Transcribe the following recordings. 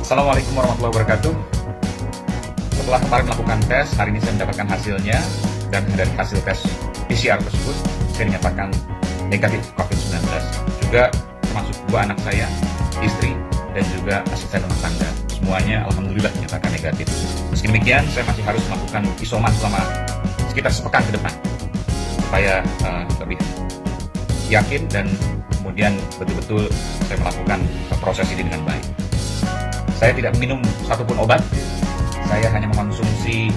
Assalamualaikum warahmatullahi wabarakatuh. Setelah kemarin melakukan tes, hari ini saya mendapatkan hasilnya, dan dari hasil tes PCR tersebut saya dinyatakan negatif COVID-19. Juga termasuk 2 anak saya, istri, dan juga asisten rumah tangga. Semuanya alhamdulillah dinyatakan negatif. Meski demikian, saya masih harus melakukan isoman selama sekitar sepekan ke depan supaya lebih yakin dan kemudian betul-betul saya melakukan proses ini dengan baik. Saya tidak minum satupun obat, saya hanya mengkonsumsi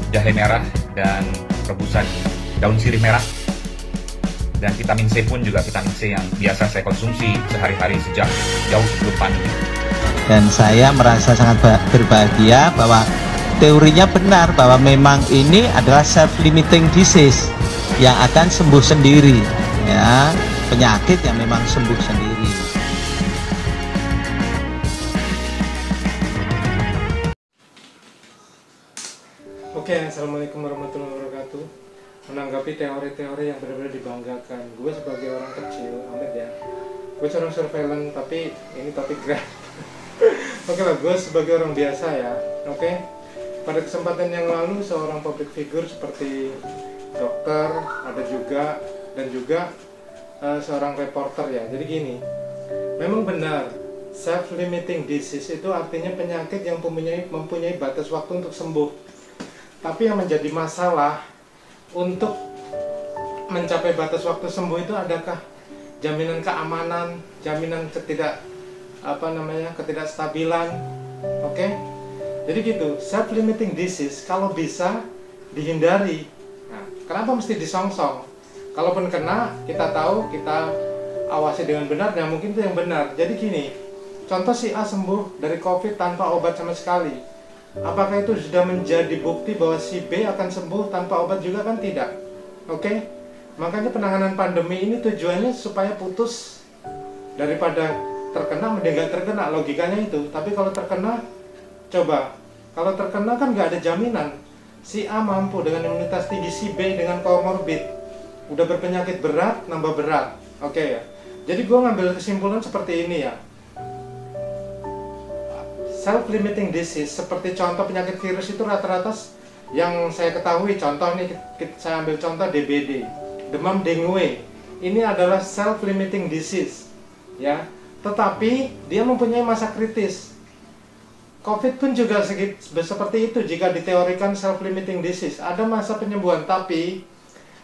jahe merah dan rebusan daun sirih merah, dan vitamin C pun juga vitamin C yang biasa saya konsumsi sehari-hari sejak jauh sebelum pandemi. Dan saya merasa sangat berbahagia bahwa teorinya benar bahwa memang ini adalah self-limiting disease yang akan sembuh sendiri, ya, penyakit yang memang sembuh sendiri. Oke, assalamualaikum warahmatullahi wabarakatuh. Menanggapi teori-teori yang benar-benar dibanggakan, gue sebagai orang kecil, Ahmed ya, gue seorang surveillance, tapi ini topik berat. Oke lah, gue sebagai orang biasa ya. Oke, pada kesempatan yang lalu seorang public figure seperti dokter, ada juga, dan juga seorang reporter ya. Jadi gini, memang benar, self-limiting disease itu artinya penyakit yang mempunyai batas waktu untuk sembuh. Tapi yang menjadi masalah untuk mencapai batas waktu sembuh itu, adakah jaminan keamanan, jaminan ketidakstabilan, oke? Jadi gitu, self-limiting disease kalau bisa dihindari. Nah, kenapa mesti disongsong? Kalaupun kena, kita tahu, kita awasi dengan benar, dan mungkin itu yang benar. Jadi gini, contoh si A sembuh dari COVID tanpa obat sama sekali. Apakah itu sudah menjadi bukti bahwa si B akan sembuh tanpa obat juga? Kan tidak. Oke? Makanya penanganan pandemi ini tujuannya supaya putus. Daripada terkena mending gak terkena, logikanya itu. Tapi kalau terkena, coba, kalau terkena kan gak ada jaminan. Si A mampu dengan imunitas tinggi, si B dengan komorbid udah berpenyakit berat, nambah berat. Oke ya. Jadi gue ngambil kesimpulan seperti ini ya. Self-limiting disease seperti contoh penyakit virus itu rata-rata yang saya ketahui, contoh nih, saya ambil contoh DBD, demam dengue. Ini adalah self-limiting disease ya. Tetapi dia mempunyai masa kritis. COVID pun juga seperti itu jika diteorikan self-limiting disease. Ada masa penyembuhan, tapi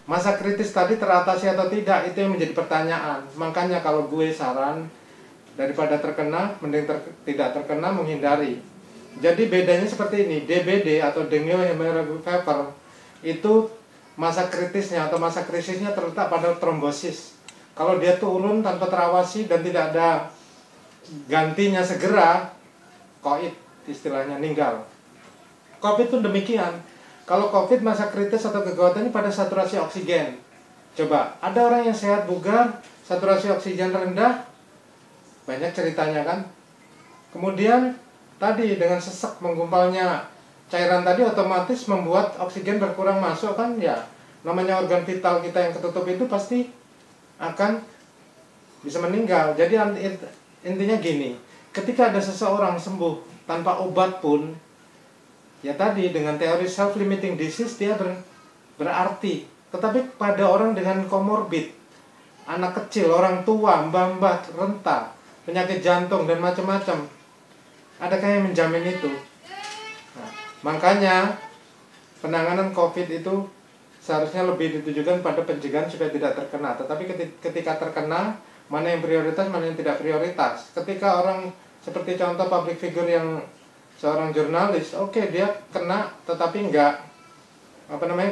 masa kritis tadi teratasi atau tidak, itu yang menjadi pertanyaan. Makanya kalau gue saran, daripada terkena, mending tidak terkena, menghindari. Jadi bedanya seperti ini, DBD atau dengue hemorrhagic fever itu masa kritisnya atau masa krisisnya terletak pada trombosis. Kalau dia turun tanpa terawasi dan tidak ada gantinya segera, COVID istilahnya, meninggal. COVID pun demikian. Kalau COVID masa kritis atau kegawatannya pada saturasi oksigen. Coba, ada orang yang sehat bugar, saturasi oksigen rendah, banyak ceritanya kan. Kemudian tadi dengan sesak menggumpalnya cairan tadi otomatis membuat oksigen berkurang masuk kan ya. Namanya organ vital kita yang ketutup itu pasti akan bisa meninggal. Jadi intinya gini, ketika ada seseorang sembuh tanpa obat pun, ya tadi dengan teori self-limiting disease dia berarti. Tetapi pada orang dengan komorbid, anak kecil, orang tua, mbah-mbah, renta, penyakit jantung dan macam-macam, adakah yang menjamin itu? Nah, makanya penanganan COVID itu seharusnya lebih ditujukan pada pencegahan supaya tidak terkena. Tetapi ketika terkena, mana yang prioritas, mana yang tidak prioritas. Ketika orang seperti contoh public figure yang seorang jurnalis, oke, dia kena tetapi enggak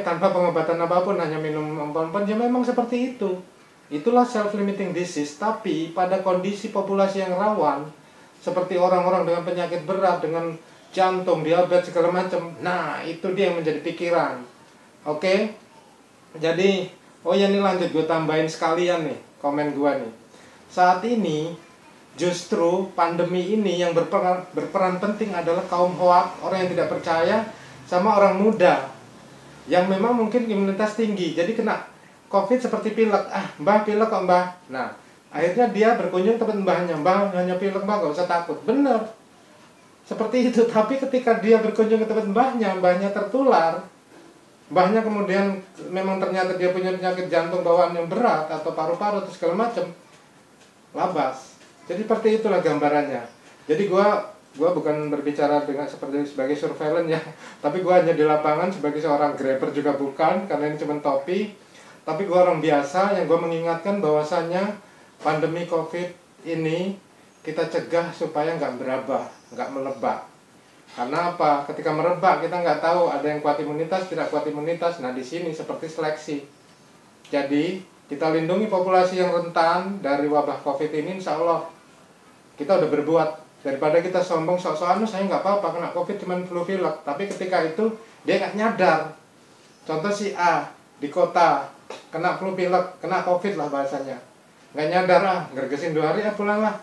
tanpa pengobatan apapun, hanya minum obat-obatan, ya memang seperti itu. Itulah self-limiting disease. Tapi pada kondisi populasi yang rawan, seperti orang-orang dengan penyakit berat, dengan jantung, diabetes, segala macam, nah itu dia yang menjadi pikiran. Oke? Jadi, oh ya, ini lanjut, gue tambahin sekalian nih komen gue nih. Saat ini justru pandemi ini yang berperan penting adalah kaum hoak, orang yang tidak percaya, sama orang muda yang memang mungkin imunitas tinggi. Jadi kena COVID seperti pilek, mbah pilek kok mbah. Nah, akhirnya dia berkunjung tempat mbahnya, mbah hanya pilek mbah, gak usah takut. Bener, seperti itu. Tapi ketika dia berkunjung ke tempat mbahnya tertular, mbahnya kemudian memang ternyata dia punya penyakit jantung bawaan yang berat atau paru-paru atau segala macam, labas. Jadi seperti itulah gambarannya. Jadi gua bukan berbicara dengan sebagai surveillance ya, tapi gua hanya di lapangan sebagai seorang grabber juga bukan, karena ini cuma topi. Tapi gua orang biasa yang gua mengingatkan bahwasannya pandemi COVID ini kita cegah supaya nggak berabah, nggak merebak. Karena apa? Ketika merebak kita nggak tahu ada yang kuat imunitas, tidak kuat imunitas. Nah di sini seperti seleksi. Jadi kita lindungi populasi yang rentan dari wabah COVID ini, insya Allah kita udah berbuat. Daripada kita sombong sok-sokan, saya nggak apa-apa kena COVID cuman flu pilek. Tapi ketika itu dia nggak nyadar. Contoh si A di kota kena flu pilek, kena COVID lah bahasanya. Nggak nyadar, gergesin 2 hari pulang lah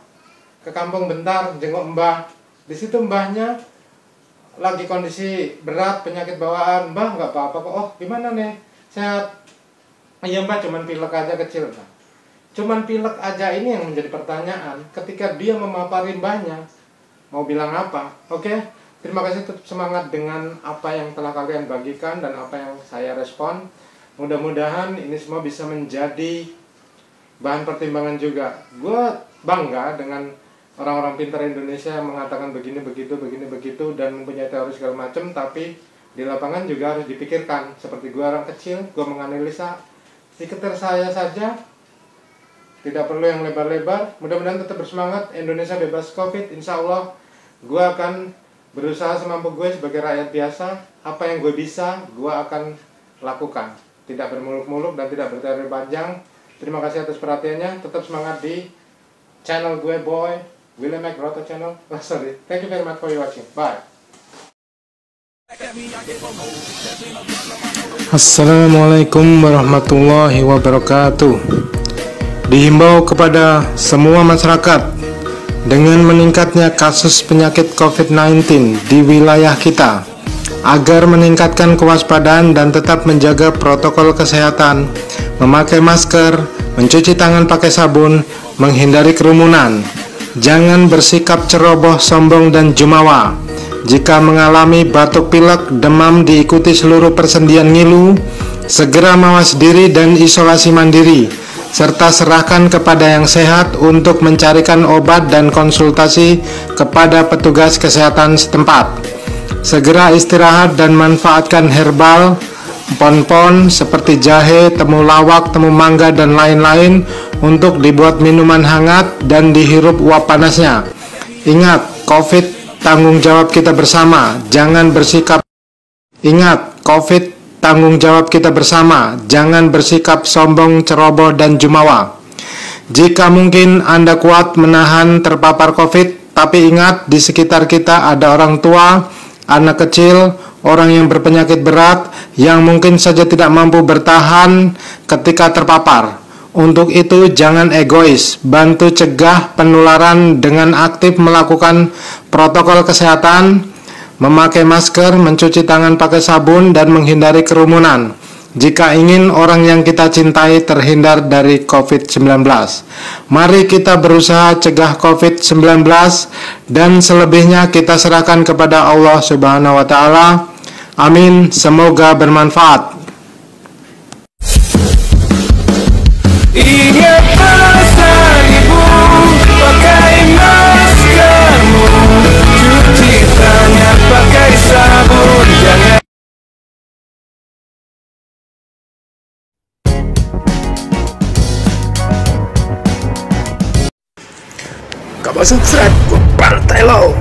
ke kampung bentar, jenguk mbah. Di situ mbahnya lagi kondisi berat, penyakit bawaan. Mbah nggak apa-apa kok. Oh gimana nih? Sehat? Iya mbah, cuman pilek aja kecil. Mbah. Cuman pilek aja ini yang menjadi pertanyaan. Ketika dia memapari mbahnya, mau bilang apa? Oke, terima kasih, tetap semangat dengan apa yang telah kalian bagikan dan apa yang saya respon. Mudah-mudahan ini semua bisa menjadi bahan pertimbangan juga. Gue bangga dengan orang-orang pintar Indonesia yang mengatakan begini begitu dan mempunyai teori segala macam, tapi di lapangan juga harus dipikirkan. Seperti gue orang kecil, gue menganalisa sekitar saya saja, tidak perlu yang lebar-lebar. Mudah-mudahan tetap bersemangat. Indonesia bebas COVID, insya Allah. Gue akan berusaha semampu gue sebagai rakyat biasa. Apa yang gue bisa, gue akan lakukan. Tidak bermuluk-muluk dan tidak berteori panjang. Terima kasih atas perhatiannya. Tetap semangat di channel gue, Boy William Mac Broto channel. Sorry. Thank you very much for watching. Bye. Assalamualaikum warahmatullahi wabarakatuh. Dihimbau kepada semua masyarakat, dengan meningkatnya kasus penyakit COVID-19 di wilayah kita, agar meningkatkan kewaspadaan dan tetap menjaga protokol kesehatan, memakai masker, mencuci tangan pakai sabun, menghindari kerumunan. Jangan bersikap ceroboh, sombong, dan jumawa. Jika mengalami batuk pilek, demam diikuti seluruh persendian ngilu, segera mawas diri dan isolasi mandiri, serta serahkan kepada yang sehat untuk mencarikan obat dan konsultasi kepada petugas kesehatan setempat. Segera istirahat dan manfaatkan herbal, pon-pon seperti jahe, temulawak, temu mangga, dan lain-lain untuk dibuat minuman hangat dan dihirup uap panasnya. Ingat, COVID tanggung jawab kita bersama. Jangan bersikap tanggung jawab kita bersama. Jangan bersikap sombong, ceroboh, dan jumawa. Jika mungkin Anda kuat menahan terpapar COVID, tapi ingat, di sekitar kita ada orang tua, anak kecil, orang yang berpenyakit berat, yang mungkin saja tidak mampu bertahan ketika terpapar. Untuk itu jangan egois, bantu cegah penularan dengan aktif melakukan protokol kesehatan, memakai masker, mencuci tangan pakai sabun, dan menghindari kerumunan. Jika ingin orang yang kita cintai terhindar dari COVID-19, mari kita berusaha cegah COVID-19 dan selebihnya kita serahkan kepada Allah Subhanahu wa Ta'ala. Amin. Semoga bermanfaat. Ingat pesan ibu, pakai maskermu, cuci tangan pakai sabun, jangan. Gak mau subscribe, gue bantai lo.